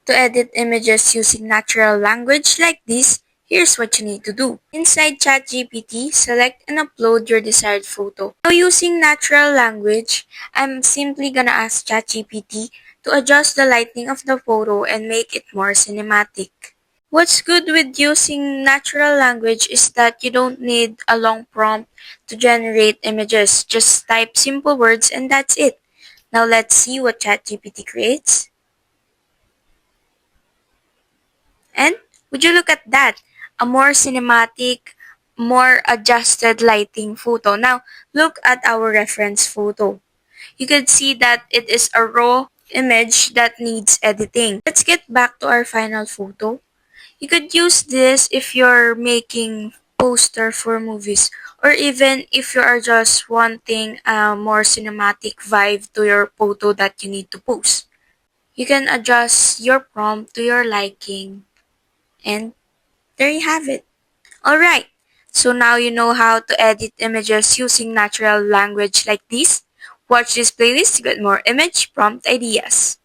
To edit images using natural language like this, here's what you need to do. Inside ChatGPT, select and upload your desired photo. Now using natural language, I'm simply gonna ask ChatGPT to adjust the lighting of the photo and make it more cinematic. What's good with using natural language is that you don't need a long prompt to generate images. Just type simple words and that's it. Now let's see what ChatGPT creates. And would you look at that? A more cinematic, more adjusted lighting photo. Now look at our reference photo. You can see that it is a raw image that needs editing. Let's get back to our final photo. You could use this if you're making poster for movies or even if you are just wanting a more cinematic vibe to your photo that you need to post. You can adjust your prompt to your liking and there you have it. Alright, so now you know how to edit images using natural language like this. Watch this playlist to get more image prompt ideas.